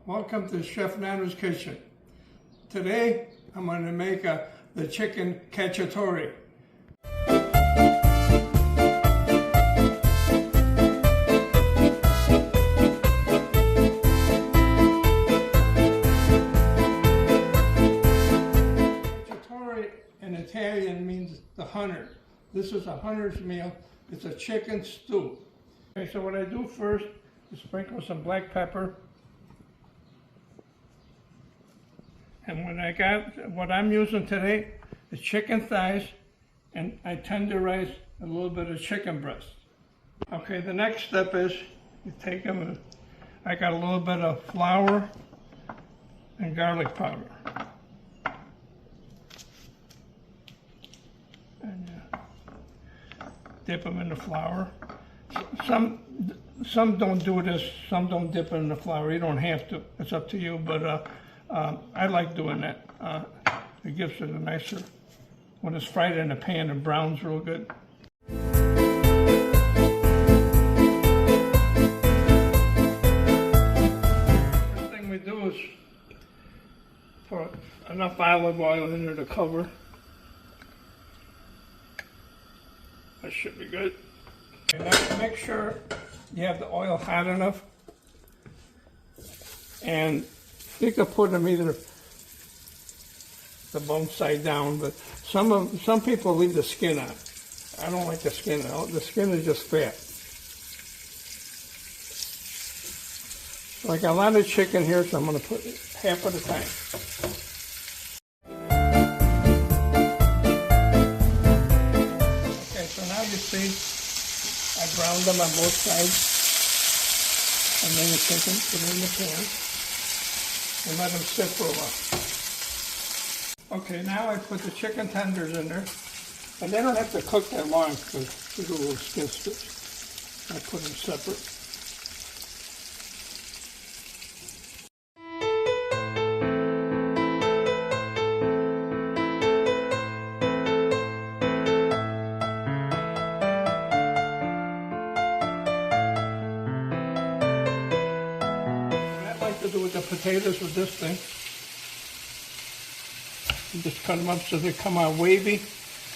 Welcome to Chef Nano's kitchen. Today I'm going to make the chicken cacciatore. Cacciatore in Italian means the hunter. This is a hunter's meal. It's a chicken stew. Okay, so what I do first is sprinkle some black pepper. And what I'm using today is chicken thighs, and I tenderize a little bit of chicken breast. Okay, the next step is you take them, I got a little bit of flour and garlic powder. And dip them in the flour. Some don't do this, some don't dip it in the flour. You don't have to, it's up to you, but I like doing that. It gives it a nicer, when it's fried in a pan, it browns real good. First thing we do is put enough olive oil in there to cover. That should be good. Okay, now make sure you have the oil hot enough, and you can put them either the bone side down, but some people leave the skin on. I don't like the skin out. The skin is just fat. So I got a lot of chicken here, so I'm going to put half at a time. Okay, so now you see I browned them on both sides, and then the chicken, put it in the pan. And let them sit for a while. Okay, now I put the chicken tenders in there, and they don't have to cook that long because there's a little skin strips. I put them separate. To do with the potatoes with this thing. You just cut them up so they come out wavy,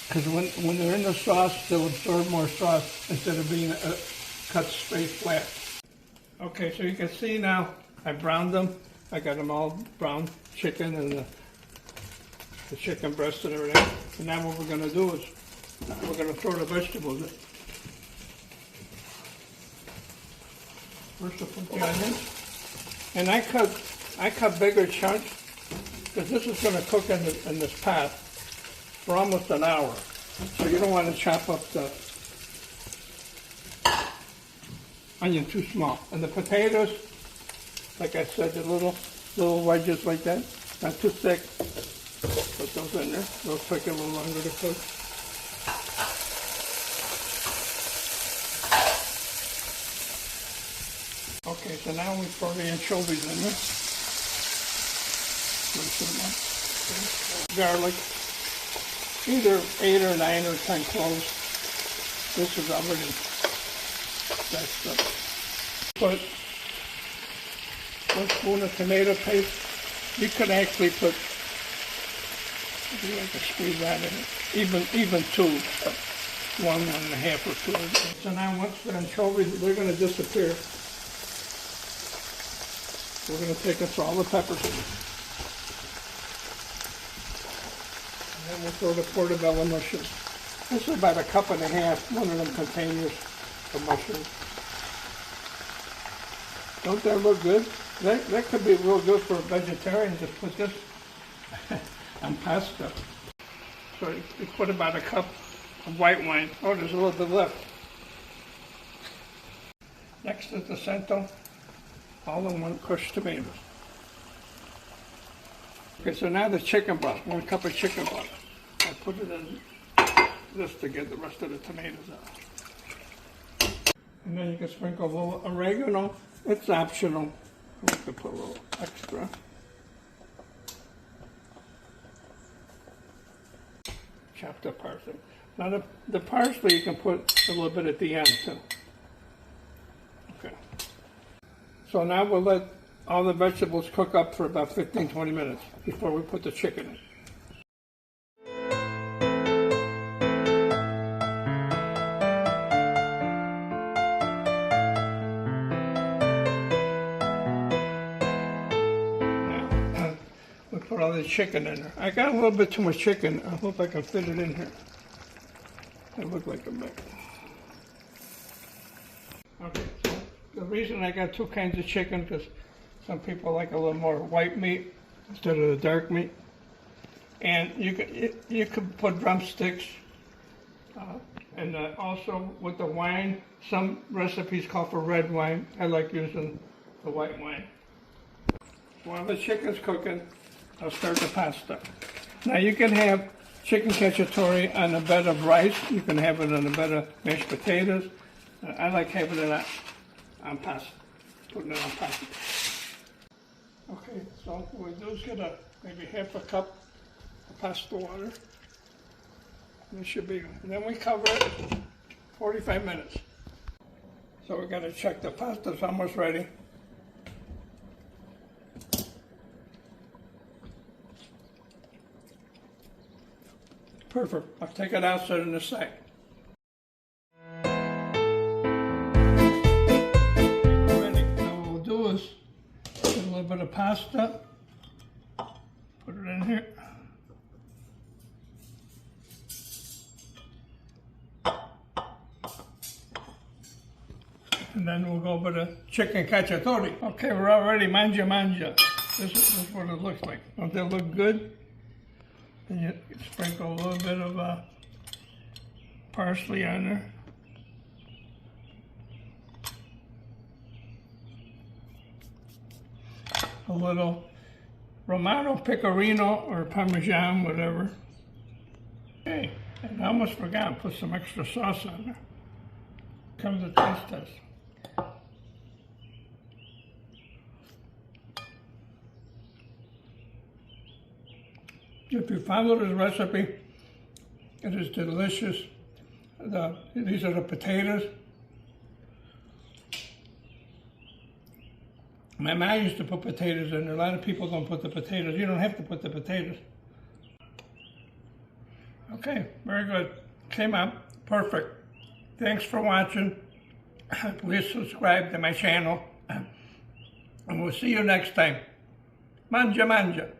because when they're in the sauce, they'll absorb more sauce instead of being cut straight flat. Okay, so you can see now I browned them. I got them all brown chicken and the chicken breast and everything. And now what we're going to do is we're going to throw the vegetables in. First, I'll put the onions. And I cut bigger chunks because this is going to cook in this pot for almost an hour. So you don't want to chop up the onion too small. And the potatoes, like I said, the little wedges like that, not too thick. Put those in there. They'll take a little longer to cook. Okay, so now we throw the anchovies in there. Garlic, either 8 or 9 or 10 cloves. This is already diced up. Put 1 spoon of tomato paste. You could actually put, if you like to squeeze that in, even 2, 1.5 or 2. So now once the anchovies, they're going to disappear. We're going to take us all the peppers in. And then we'll throw the portobello mushrooms. This is about 1.5 cups, one of them containers of mushrooms. Don't that look good? That could be real good for a vegetarian to put this on pasta. So you put about 1 cup of white wine. Oh, there's a little bit left. Next is the cento. All in 1 crushed tomatoes. Okay, so now the chicken broth, 1 cup of chicken broth. I put it in this to get the rest of the tomatoes out. And then you can sprinkle a little oregano. It's optional. I like to put a little extra. Chopped up parsley. Now the parsley you can put a little bit at the end too. Okay. So now we'll let all the vegetables cook up for about 15-20 minutes before we put the chicken in. Now, we put all the chicken in there. I got a little bit too much chicken. I hope I can fit it in here. It looked like a bit. Okay, so the reason I got two kinds of chicken, because some people like a little more white meat instead of the dark meat. And you could put drumsticks, and also with the wine, some recipes call for red wine. I like using the white wine. While the chicken's cooking, I'll start the pasta. Now you can have chicken cacciatore on a bed of rice. You can have it on a bed of mashed potatoes. I like having it on pasta, putting it on pasta. Okay, so what we do is get maybe half a cup of pasta water. This should be, and then we cover it 45 minutes. So we got to check the pasta's almost ready. Perfect. I'll take it out, set it in the side. Ready. Now what we'll do is get a little bit of pasta, put it in here. And then we'll go over the chicken cacciatore. Okay, we're all ready. Mangia, mangia. This is what it looks like. Don't they look good? And you sprinkle a little bit of parsley on there. A little Romano Pecorino or Parmesan, whatever. Okay, and I almost forgot, put some extra sauce on there. Comes the taste test. If you follow this recipe, it is delicious. These are the potatoes. My mom used to put potatoes in there. A lot of people don't put the potatoes. You don't have to put the potatoes. Okay, very good. Came out perfect. Thanks for watching. Please subscribe to my channel. And we'll see you next time. Mangia, mangia.